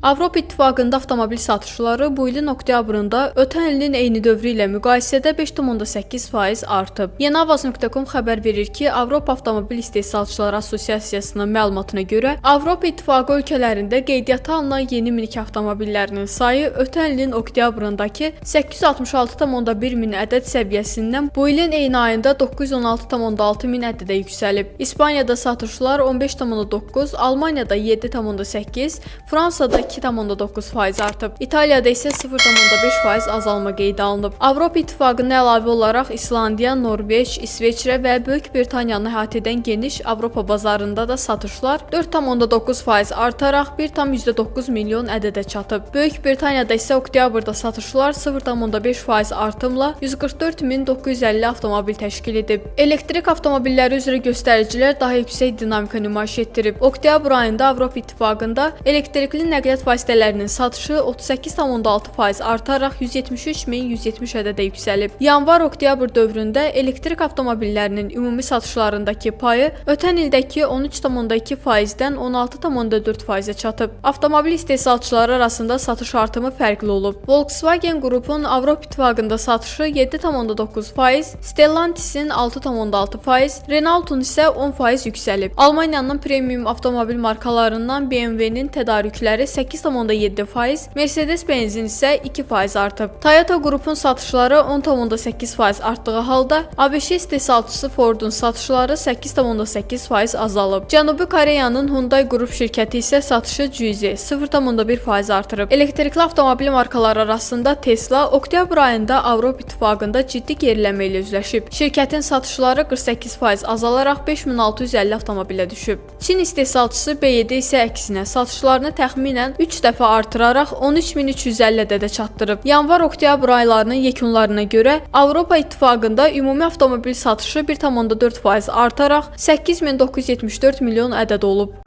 Avropa İttifaqında avtomobil satışları bu ilin oktyabrında ötən ilin eyni dövrü ilə müqayisədə 5,8% artıb. Yenavaz.com xəbər verir ki, Avropa Avtomobil İstehsalçıları Assosiasiyasının məlumatına görə Avropa İttifaqı ölkələrində qeydiyyata alınan yeni minik avtomobillərinin sayı ötən ilin oktyabrındakı 866,1 min ədəd səviyyəsindən bu ilin eyni ayında 916,6 min ədədə yüksəlib. İspaniyada satışlar 15,9, Almaniyada 7,8, Fransada 2,9% artıb. İtaliyada isə 0,5% azalma qeydə alınıb. Avropa İttifaqına əlavə olaraq İslandiya, Norveç, İsveçrə və Böyük Britaniyanı əhatə edən geniş Avropa bazarında da satışlar 4,9% artaraq 1,9 milyon ədədə çatıb. Böyük Britaniyada isə oktyabrda satışlar 0,5% artımla 144.950 avtomobil təşkil edib. Elektrik avtomobilləri üzrə göstəricilər daha yüksək dinamika nümayiş etdirib. Oktyabr ayında Avropa İttifaqında elektrikli nəqliyyat vasitələrinin satışı 38,6% artaraq 173.170 ədədə yüksəlib. Yanvar-oktyabr dövründə elektrik avtomobillərinin ümumi satışlarındakı payı ötən ildəki 13,2%-dən 16,4%-ə çatıb. Avtomobil istehsalçıları arasında satış artımı fərqli olub. Volkswagen qrupun Avropa İttifaqında satışı 7,9%, Stellantis'in 6,6%, Renault'un isə 10% yüksəlib. Almaniyanın premium avtomobil markalarından BMW-nin tədarükləri 8,7%, Mercedes-Benzin isə 2% artıb. Toyota qrupun satışları 10,8% artdığı halda, ABŞ istehsalçısı Ford'un satışları 8,8% azalıb. Cənubi Koreyanın Hyundai qrup şirkəti isə satışı cüzi 0,1% artırıb. Elektrikli avtomobil markaları arasında Tesla oktyabr ayında Avropa İttifaqında ciddi geriləmə ilə üzləşib. Şirkətin satışları 48% azalaraq 5650 avtomobilə düşüb. Çin istehsalçısı BYD isə əksinə satışlarını təxminən 3 dəfə artıraraq 13.350 ədədə çatdırıb. Yanvar-oktyabr aylarının yekunlarına görə Avropa İttifaqında ümumi avtomobil satışı 1,4% artaraq 8.974 milyon ədəd olub.